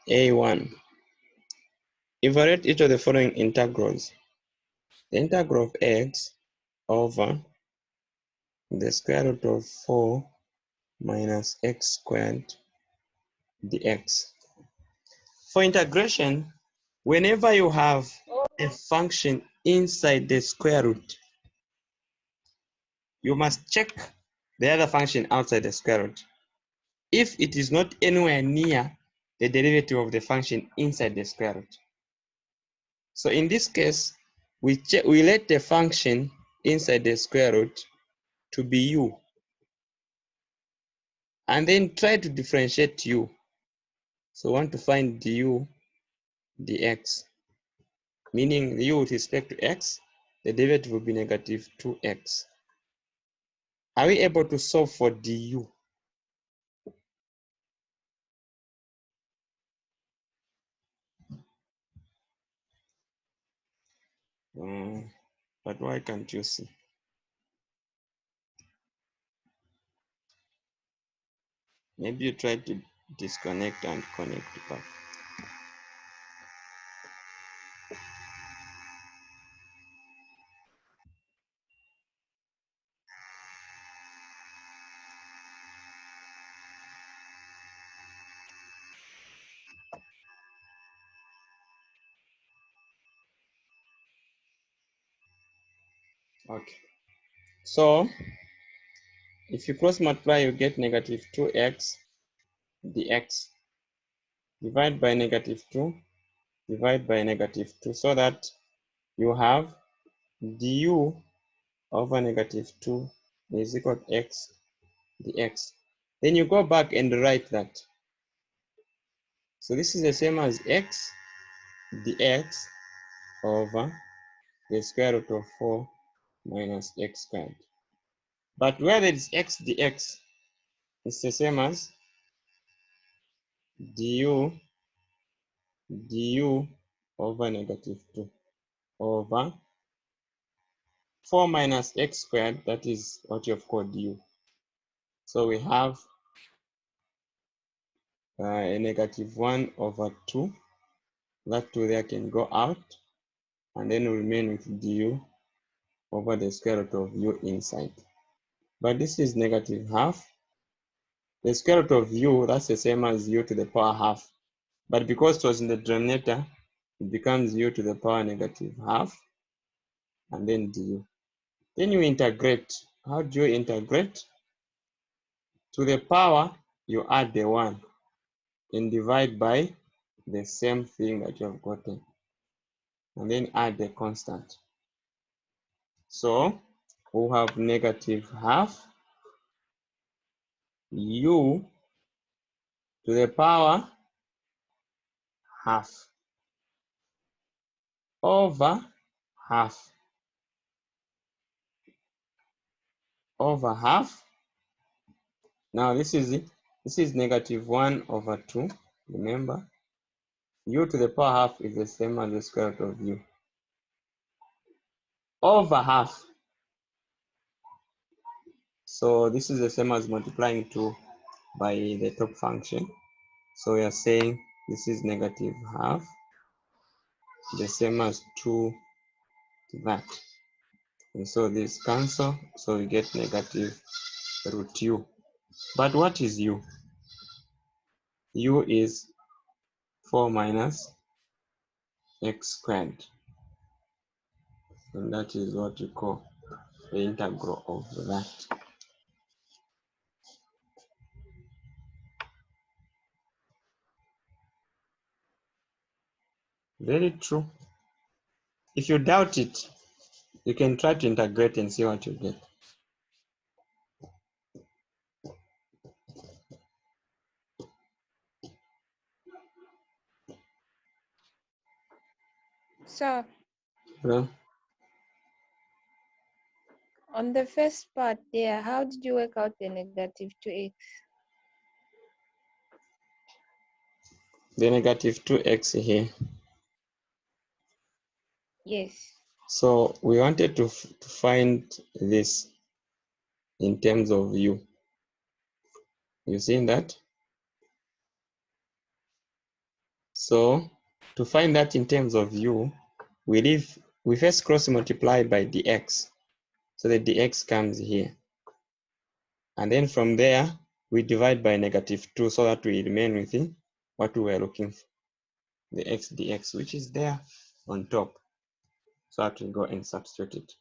A1. Evaluate each of the following integrals. The integral of x over the square root of 4 minus x squared dx. For integration, whenever you have a function inside the square root, you must check the other function outside the square root. If it is not anywhere near the derivative of the function inside the square root. So in this case, we let the function inside the square root to be u, and then try to differentiate u. So we want to find du dx, meaning u with respect to x, the derivative will be negative 2x. Are we able to solve for du? But why can't you see? Maybe you try to disconnect and connect back. Okay. So if you cross multiply, you get negative 2x dx. Divide by negative 2, divide by negative 2, so that you have du over negative 2 is equal to x dx. Then you go back and write that. So this is the same as x dx over the square root of 4 minus x squared. But where there is x dx, it's the same as du over negative 2 over 4 minus x squared, that is what you have called du. So we have a negative 1 over 2. That 2 there can go out, and then we remain with du over the square root of u inside. But this is negative half. The square root of u, that's the same as u to the power half. But because it was in the denominator, it becomes u to the power negative half, and then du. Then you integrate. How do you integrate? To the power, you add the 1 and divide by the same thing that you have gotten, and then add the constant. So we have negative half u to the power half over half over half. Now this is negative 1 over 2. Remember, u to the power half is the same as the square root of u over half. So this is the same as multiplying 2 by the top function. So we are saying this is negative half, the same as 2 to that. And so this cancel, so we get negative root u. But what is u? U is 4 minus x squared. And that is what you call the integral of that. Very true. If you doubt it, you can try to integrate and see what you get. So Well, on the first part there, how did you work out the negative 2x? the negative 2x here. Yes. So we wanted to find this in terms of u. You seen that? So to find that in terms of u, we first cross multiply by dx. So the dx comes here. And then from there, we divide by -2 so that we remain with what we were looking for, the x dx, which is there on top. So that we go and substitute it.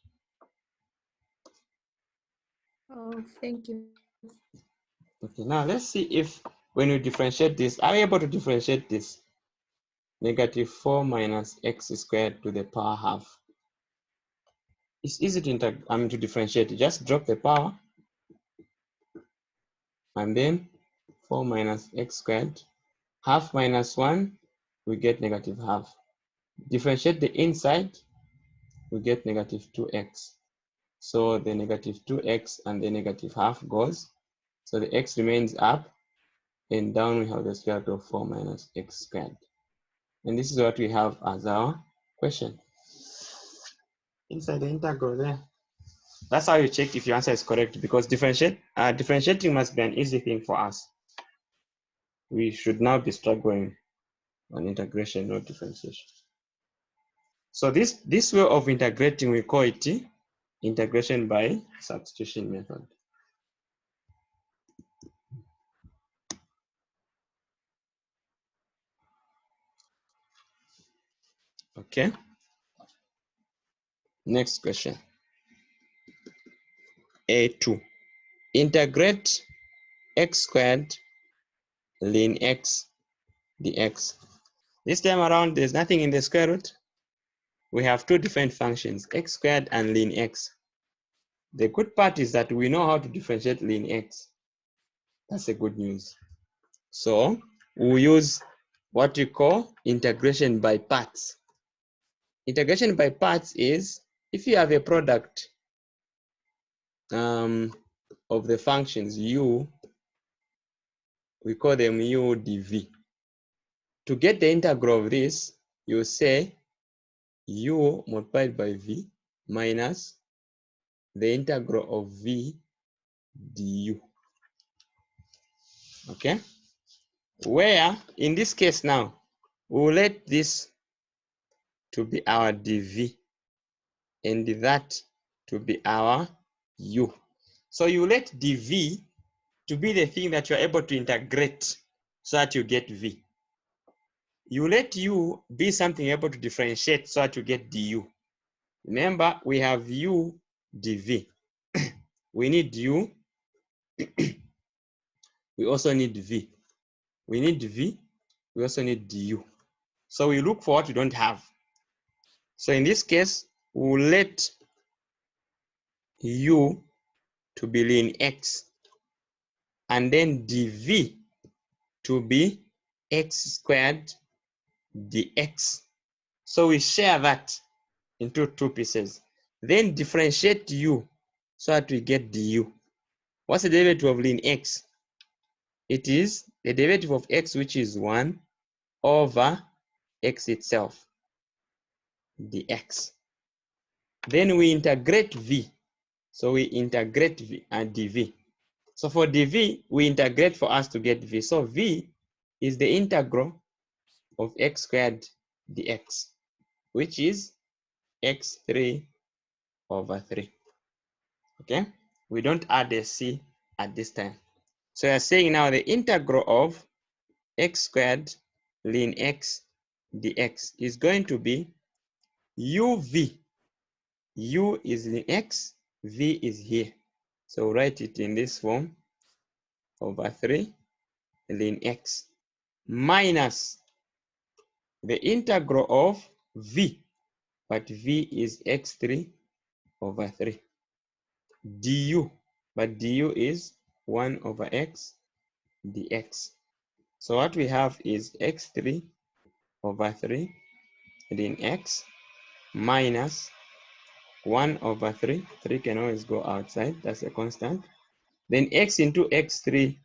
Oh, thank you. Okay, now let's see if when we differentiate this, are we able to differentiate this? -4 minus x squared to the power half. It's easy to differentiate. Just drop the power and then 4 minus x squared. Half minus 1, we get -half. Differentiate the inside, we get -2x. So the -2x and the -half goes. So the x remains up, and down we have the square root of 4 minus x squared. And this is what we have as our question. Inside the integral there. That's how you check if your answer is correct, because differentiating must be an easy thing for us. We should now be struggling on integration, not differentiation. So this way of integrating, we call it integration by substitution method. Okay. Next question. A2. Integrate x squared ln x dx. This time around, there's nothing in the square root. We have two different functions, x squared and ln x. The good part is that we know how to differentiate ln x. That's a good news. So we'll use what we call integration by parts. Integration by parts is if you have a product of the functions u, we call them u dv. To get the integral of this, you say u multiplied by v minus the integral of v du. Okay? Where in this case now, we'll let this to be our dv and that to be our u. So you let dv to be the thing that you're able to integrate so that you get v. You let u be something able to differentiate so that you get du. Remember, we have u dv. We need u. We also need v. We need v. We also need du. So we look for what we don't have. So in this case, we'll let u to be ln x and then dv to be x squared dx. So we share that into two pieces. Then differentiate u so that we get du. What's the derivative of ln x? It is the derivative of x, which is 1 over x itself, dx. Then we integrate v. So we integrate v and dv. So for dv, we integrate for us to get v. So v is the integral of x squared dx, which is x3 over 3. Okay? We don't add a c at this time. So you're saying now the integral of x squared ln x dx is going to be uv. U is ln x, v is here. So write it in this form, over 3 ln x minus the integral of v, but v is x3 over 3 du, but du is 1 over x dx. So what we have is x3 over 3 ln x minus 1 over 3. 3 can always go outside, that's a constant. Then x into x3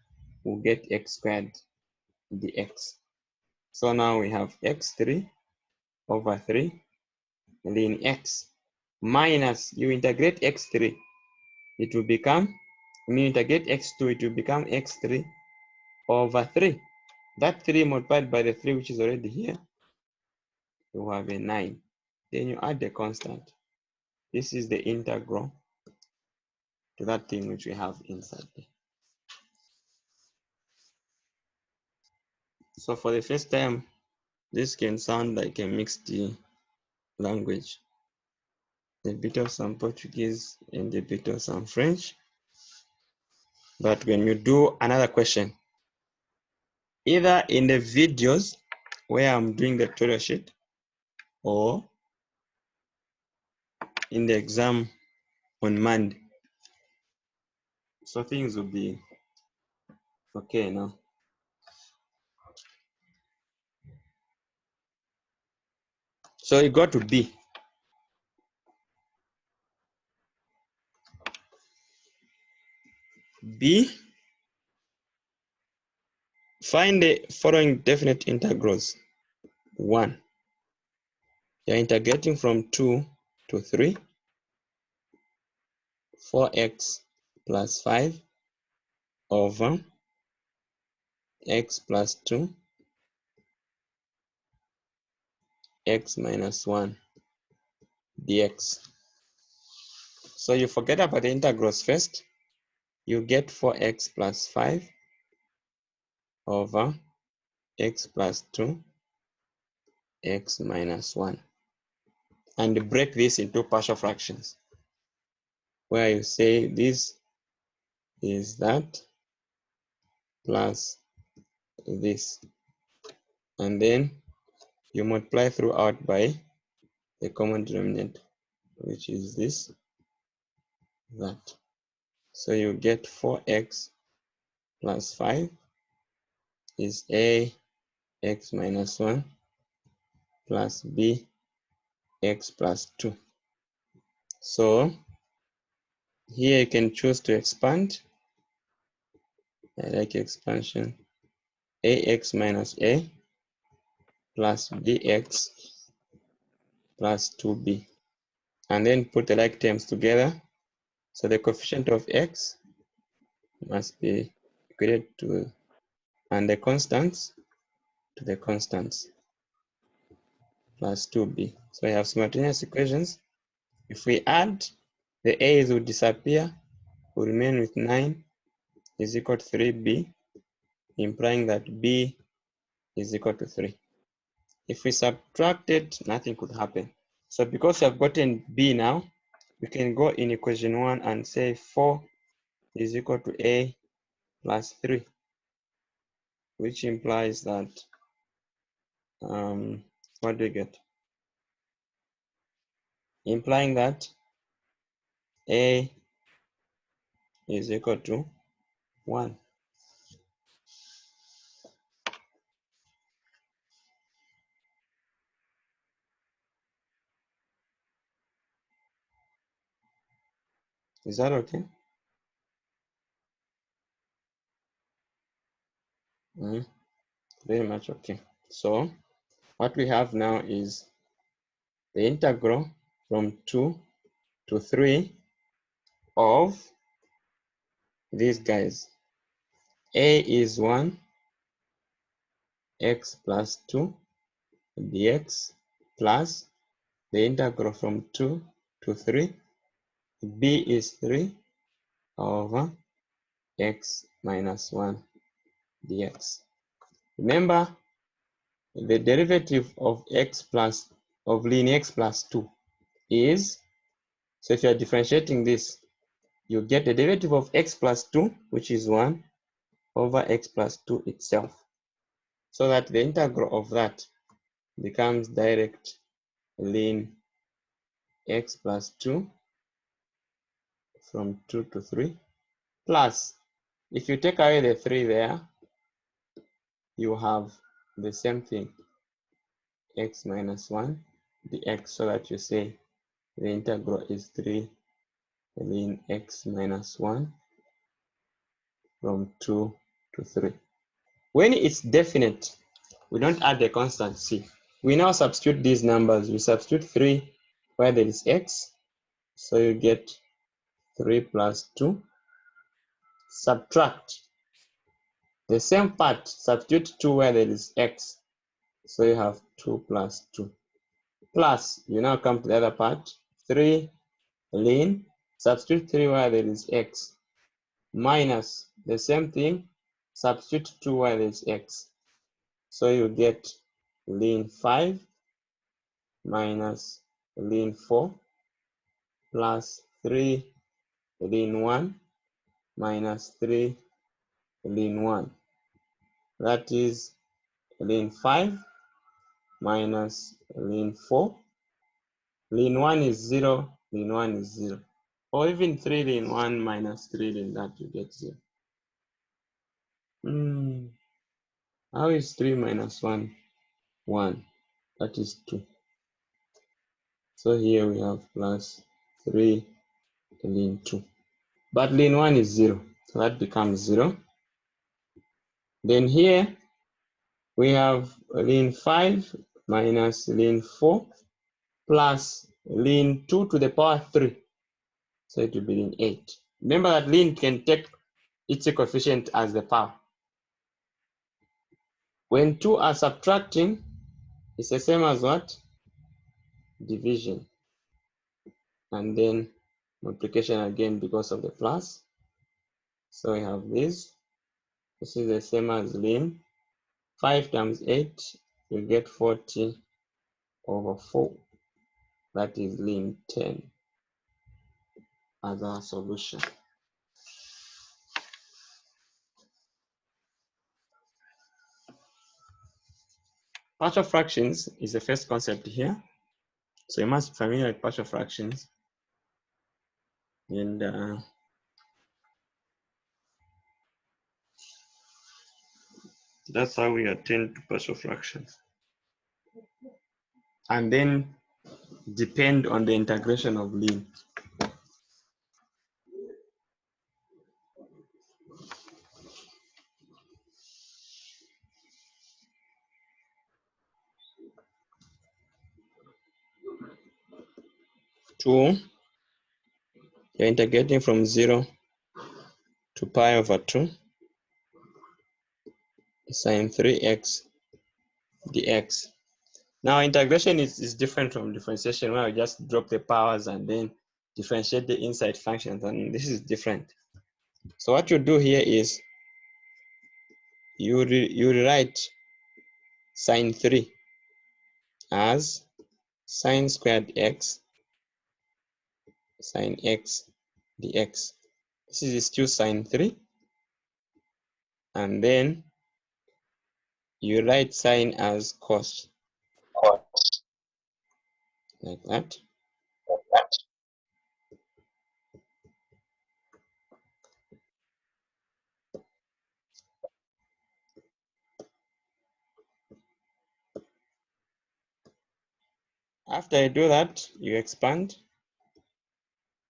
will get x squared dx. So now we have x3 over 3 ln x minus, you integrate x3, it will become, when you integrate x2, it will become x3 over 3. That 3 multiplied by the 3 which is already here, you have a 9. Then you add the constant. This is the integral to that thing which we have inside there. So for the first time, this can sound like a mixed language. A bit of some Portuguese and a bit of some French. But when you do another question, either in the videos where I'm doing the tutorial sheet or in the exam on Monday, so things will be okay now. So you go to B. B, find the following definite integrals. 1, you're integrating from 2 to 3, 4x plus 5 over x plus 2, x minus 1 dx. So you forget about the integrals first. You get 4x plus 5 over x plus 2, x minus 1. And break this into partial fractions, where you say this is that plus this. And then you multiply throughout by the common denominator, which is this, that. So you get 4x plus 5 is a x minus 1 plus b x plus 2. So here you can choose to expand. I like expansion. Ax minus a plus bx plus 2b. And then put the like terms together. So the coefficient of x must be equated to, and the constants to the constants, plus 2b. So I have simultaneous equations. If we add, the a's will disappear, will remain with 9 is equal to 3b, implying that b is equal to 3. If we subtract it, nothing could happen. So because we have gotten b now, we can go in equation 1 and say 4 is equal to a plus 3, which implies that, what do we get? Implying that a is equal to 1. Is that okay? Very much okay. So what we have now is the integral from 2 to 3 of these guys. A is 1, x plus 2 dx, plus the integral from 2 to 3. B is 3 over x minus 1 dx. Remember, the derivative of x plus, of linear x plus 2 is, so if you are differentiating this, you get the derivative of x plus 2, which is 1, over x plus 2 itself. So that the integral of that becomes direct ln x plus 2 from 2 to 3, plus, if you take away the 3 there, you have the same thing, x minus 1 dx, so that you say the integral is 3 ln x minus 1 from 2 to 3. When it's definite, we don't add the constant c. We now substitute these numbers. We substitute 3 where there is x, so you get 3 plus 2, subtract The same part, substitute 2 where there is x. So you have 2 plus 2. Plus, you now come to the other part, 3 ln, substitute 3 where there is x. Minus, the same thing, substitute 2 where there is x. So you get ln 5 minus ln 4 plus 3 ln 1 minus 3 ln 1. That is ln 5 minus ln 4. Ln 1 is 0, ln 1 is 0. Or even 3 ln 1 minus 3 ln that, you get 0. How is 3 minus 1? 1. That is 2. So here we have plus 3 ln 2. But ln 1 is 0. So that becomes 0. Then here we have ln 5 minus ln 4 plus ln 2 to the power 3. So it will be ln 8. Remember that ln can take its coefficient as the power. When two are subtracting, it's the same as what? Division. And then multiplication again because of the plus. So we have this. This is the same as ln. 5 times 8, you get 40 over 4. That is ln 10 as our solution. Partial fractions is the first concept here. So you must be familiar with partial fractions. And that's how we attend to partial fractions. And then depend on the integration of ln. Two, you're integrating from 0 to pi over 2 sine 3x dx. Now integration is different from differentiation, where you just drop the powers and then differentiate the inside functions, and this is different. So what you do here is you rewrite sine 3 as sine squared x sine x dx. This is still sine 3, and then you write sine as cos, like that. After you do that, you expand.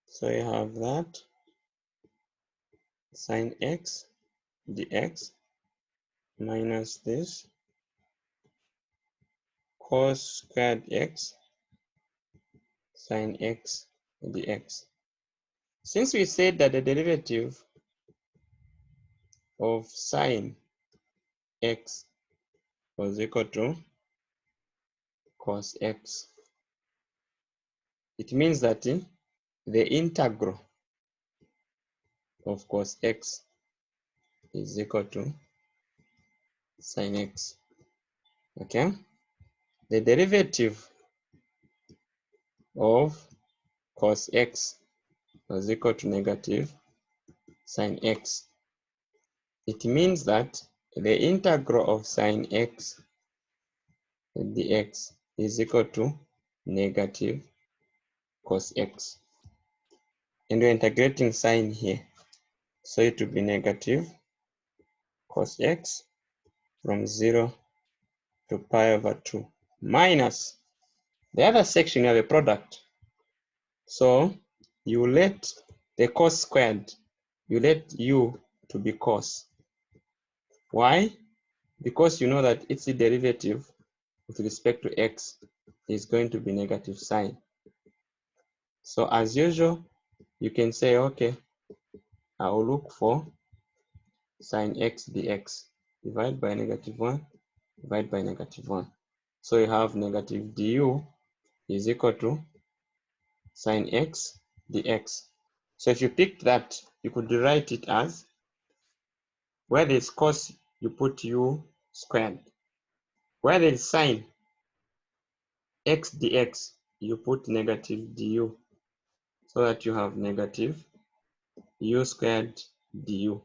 So you have that sine x dx minus this cos squared x sine x dx. Since we said that the derivative of sine x was equal to cos x, it means that the integral of cos x is equal to sine x. Okay, the derivative of cos x was equal to negative sine x. It means that the integral of sine x dx is equal to negative cos x. And we're integrating sine here. So it will be negative cos x from 0 to pi over 2 minus the other section, you have a product. So you let the cos squared, you let u to be cos. Why? Because you know that its derivative with respect to x is going to be negative sine. So as usual, you can say, okay, I will look for sine x dx. divide by negative 1, divide by negative 1. So you have negative du is equal to sine x dx. So if you picked that, you could rewrite it as, where there is cos, you put u squared. Where there is sine x dx, you put negative du, so that you have negative u squared du.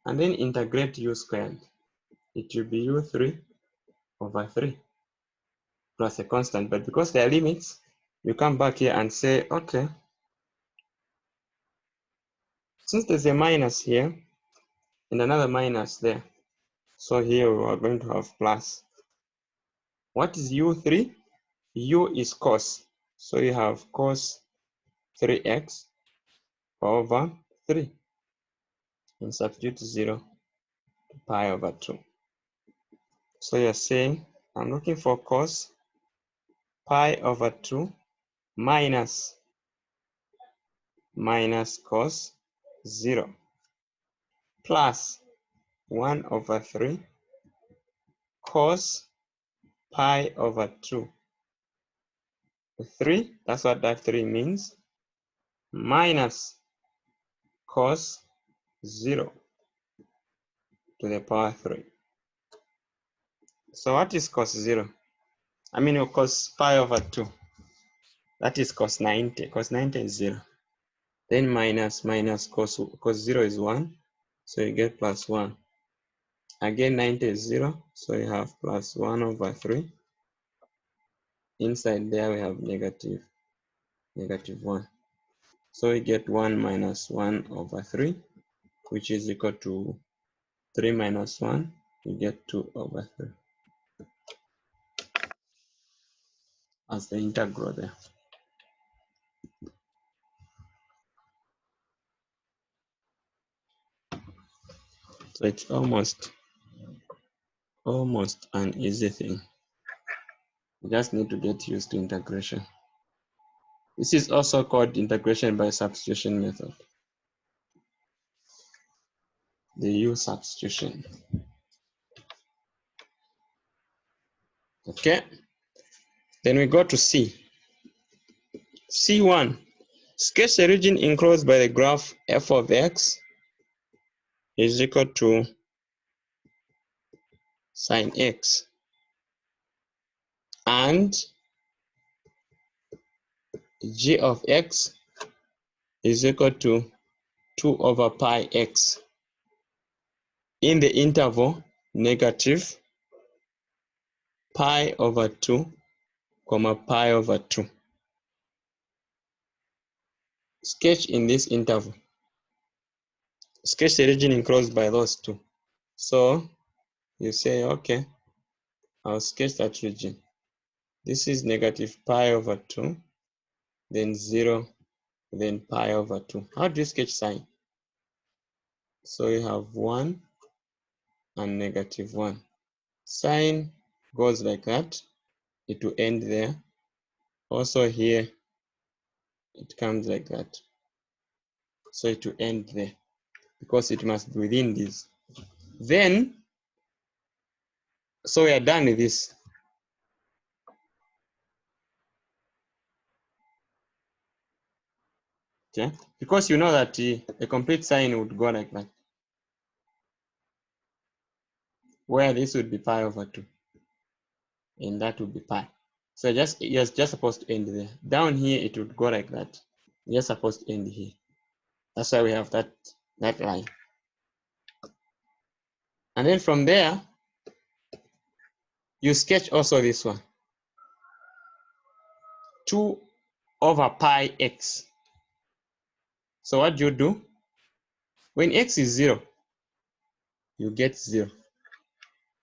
And then integrate u squared. It will be u3 over 3 plus a constant. But because there are limits, you come back here and say, okay, since there's a minus here and another minus there, so here we are going to have plus. What is u3? U is cos. So you have cos 3x over 3. And substitute 0 to pi over 2. So you're saying, I'm looking for cos pi over 2 minus cos 0 plus 1 over 3 cos pi over 2. 3, that's what that 3 means, minus cos 0 to the power 3. So what is cos 0? I mean cos pi over 2. That is cos 90. Cos 90 is 0. Then minus cos 0 is 1. So you get plus 1. Again 90 is 0. So you have plus 1 over 3. Inside there we have negative 1. So we get 1 minus 1 over 3, which is equal to 3 minus 1. You get 2 over 3 as the integral there. So it's almost an easy thing. You just need to get used to integration. This is also called integration by substitution method. The U substitution. Okay. Then we go to C. C1. Sketch the region enclosed by the graph f of x is equal to sine x and g of x is equal to 2 over pi x in the interval negative pi over 2 comma pi over 2. Sketch in this interval. Sketch the region enclosed by those two. So you say, okay, I'll sketch that region. This is negative pi over 2, then 0, then pi over 2. How do you sketch sine? So you have 1 and negative 1. Sine goes like that. It will end there. Also here, it comes like that. So it will end there because it must be within this. Then, so we are done with this. Okay, because you know that a complete sine would go like that, where this would be pi over 2, and that would be pi. So you're just supposed to end there. Down here, it would go like that. You're supposed to end here. That's why we have that line. And then from there, you sketch also this one. 2 over pi x. So what do you do? When x is 0, you get 0.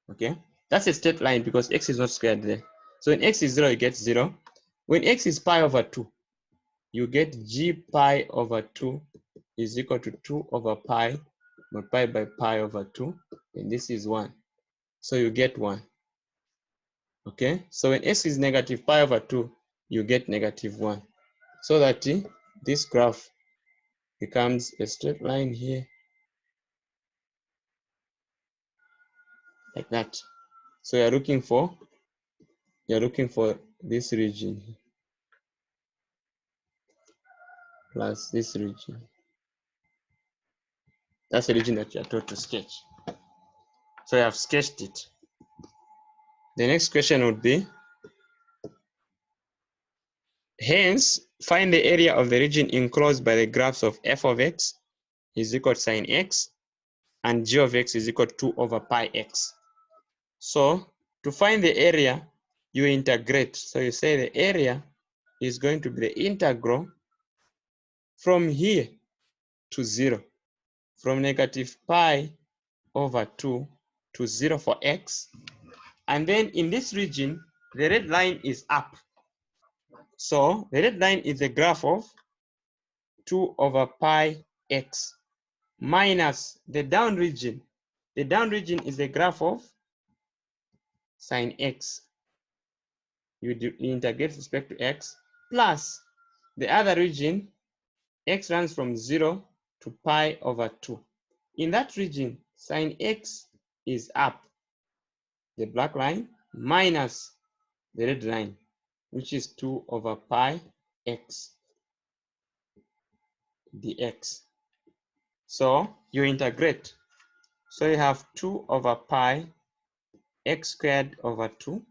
Okay? That's a straight line because x is not squared there. So when x is 0, you get 0. When x is pi over 2, you get g pi over 2 is equal to 2 over pi multiplied by pi over 2. And this is 1. So you get 1. Okay? So when x is negative pi over 2, you get negative 1. So that this graph becomes a straight line here. like that. So you're looking for this region plus this region. That's the region that you are taught to sketch. So I have sketched it. The next question would be, hence, find the area of the region enclosed by the graphs of f of x is equal to sine x and g of x is equal to 2 over pi x. So to find the area, you integrate. So you say the area is going to be the integral from here to 0, from negative pi over 2 to 0 for x. And then in this region, the red line is up. So the red line is the graph of 2 over pi x minus the down region. The down region is the graph of sine x. You integrate with respect to x plus the other region, x runs from 0 to pi over 2. In that region, sine x is up, the black line, minus the red line, which is 2 over pi x dx. So you integrate. So you have 2 over pi x squared over 2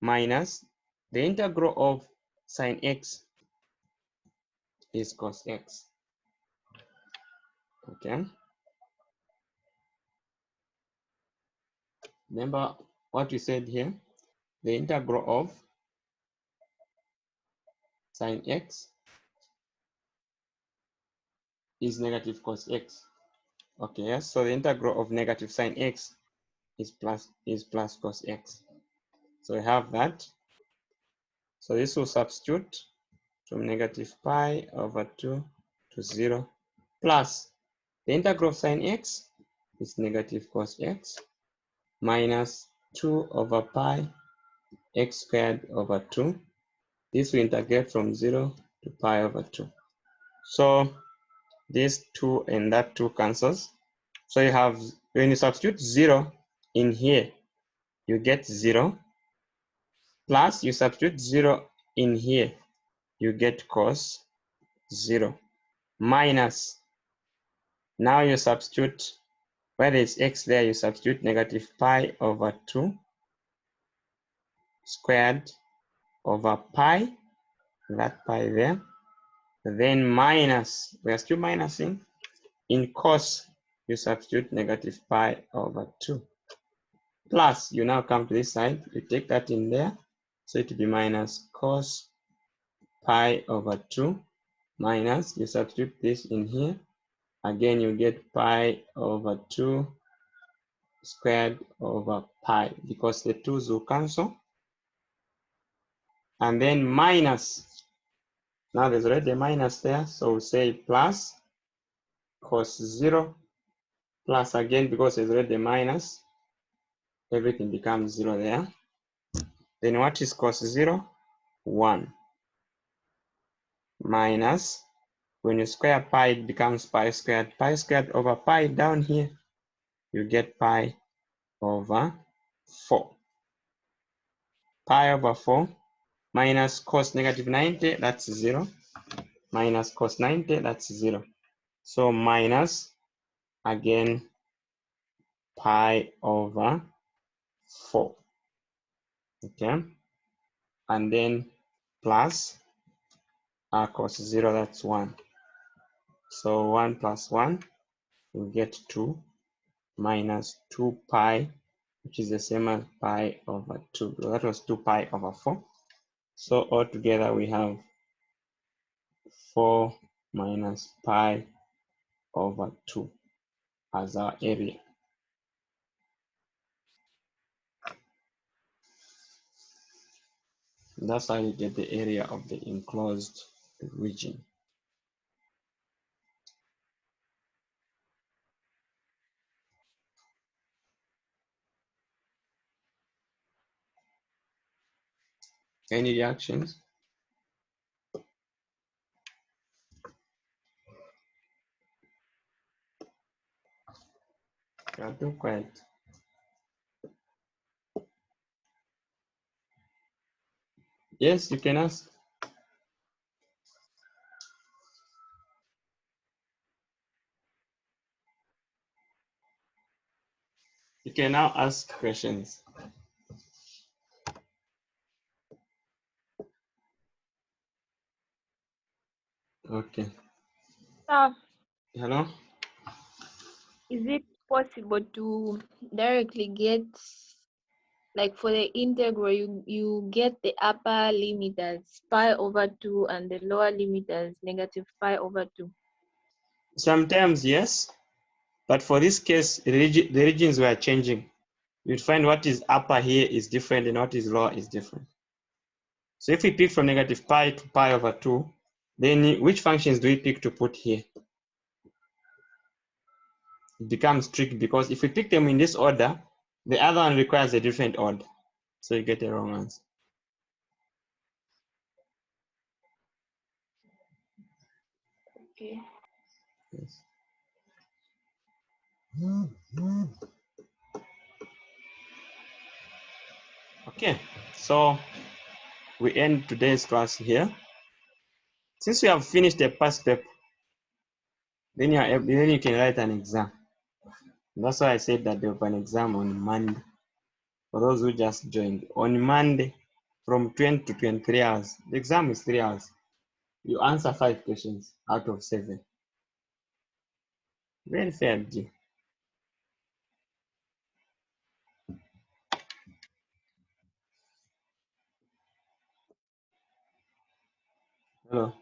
minus the integral of sine x is cos x. Okay. Remember what we said here? The integral of sine x is negative cos x. Okay, yes. So the integral of negative sine x is plus cos x. So we have that. So this will substitute from negative pi over 2 to 0 plus the integral of sine x is negative cos x minus 2 over pi x squared over 2. This will integrate from 0 to pi over 2. So this 2 and that 2 cancels. So you have, when you substitute 0 in here, you get 0, plus you substitute 0 in here, you get cos 0, minus, now you substitute, where there's x there, you substitute negative pi over 2 squared over pi, that pi there, then minus, we are still minusing, in cos, you substitute negative pi over 2. Plus, you now come to this side, you take that in there, so it will be minus cos pi over 2 minus, you substitute this in here, again you get pi over 2 squared over pi, because the 2's will cancel, and then minus, now there's already a minus there, so we'll say plus cos 0 plus, again because there's already a minus, everything becomes 0 there. Then what is cos 0? 1 minus, when you square pi, it becomes pi squared over pi down here, you get pi over 4. Pi over 4 minus cos negative 90, that's 0, minus cos 90, that's 0. So minus, again, pi over 4, okay? And then plus cos 0, that's 1. So 1 plus 1, we get 2 minus 2 pi, which is the same as pi over 2. So that was 2 pi over 4. So altogether we have 4 minus pi over 2 as our area. That's how you get the area of the enclosed region. Any reactions? You are too quiet. Yes, you can ask. You can now ask questions. Okay. Hello? Is it possible to directly get, like for the integral, you get the upper limit as pi/2 and the lower limit as -pi/2? Sometimes, yes. But for this case, the regions were changing. You'd find what is upper here is different and what is lower is different. So if we pick from -pi to pi/2, then which functions do we pick to put here? It becomes tricky because if we pick them in this order, the other one requires a different order. So you get a wrong answer. Okay. Yes. Okay, so we end today's class here. Since we have finished the past step, then you can write an exam. And that's why I said that there will be an exam on Monday. For those who just joined, on Monday from 20 to 23 hours. The exam is 3 hours. You answer 5 questions out of 7. Very fair, G. Hello.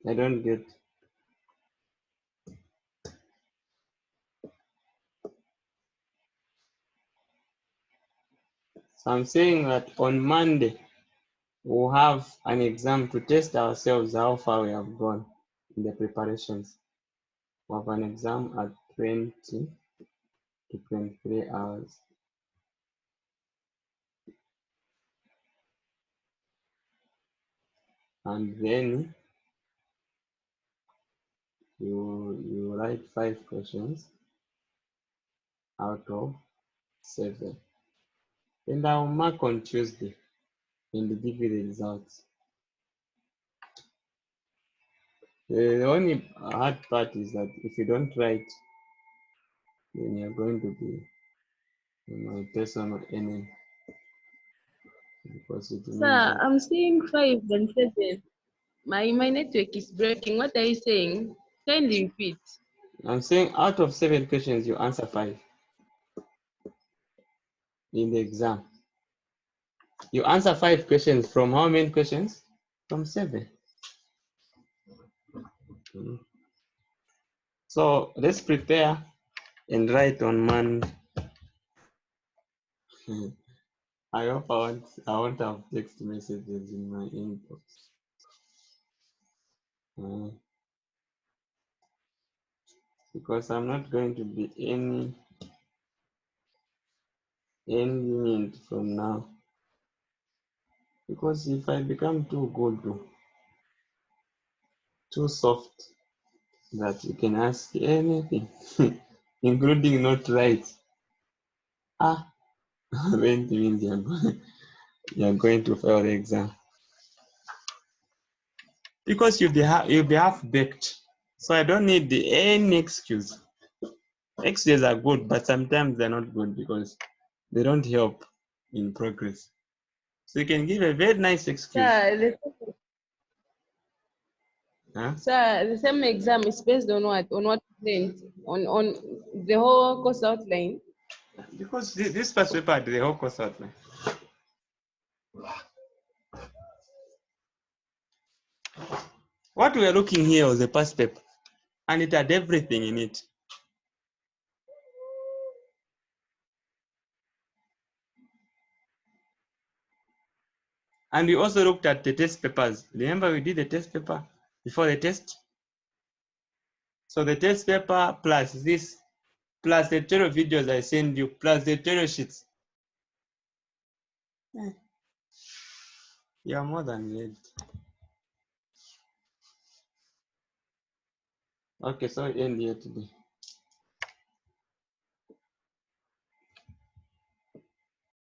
I don't get. So I'm saying that on Monday we'll have an exam to test ourselves how far we have gone in the preparations. We have an exam at 20 to 23 hours. And then you write 5 questions out of 7. And I'll mark on Tuesday and give you the results. The only hard part is that if you don't write, then you're going to be my personal enemy because it means Sir, that I'm seeing 5 and 7. My network is breaking. What are you saying? Kindly repeat. I'm saying out of 7 questions, you answer 5 in the exam. You answer 5 questions from how many questions? From 7. Mhm. So let's prepare and write on Monday. I hope I won't have text messages in my inbox. Because I'm not going to be any minute from now. Because if I become too good, too soft, that you can ask anything, including not right, then it means you're going to fail the exam. Because you'll be half baked. So I don't need any excuse. Excuses are good, but sometimes they're not good because they don't help in progress. So you can give a very nice excuse. Huh? Sir, the same exam is based on what? On what percent? On the whole course outline? Because this past paper had the whole course outline. What we are looking here was the past paper, and it had everything in it. And we also looked at the test papers. Remember we did the test paper before the test? So the test paper plus this, plus the tutorial videos I send you, plus the tutorial sheets. You are more than ready. Okay, so we end here today.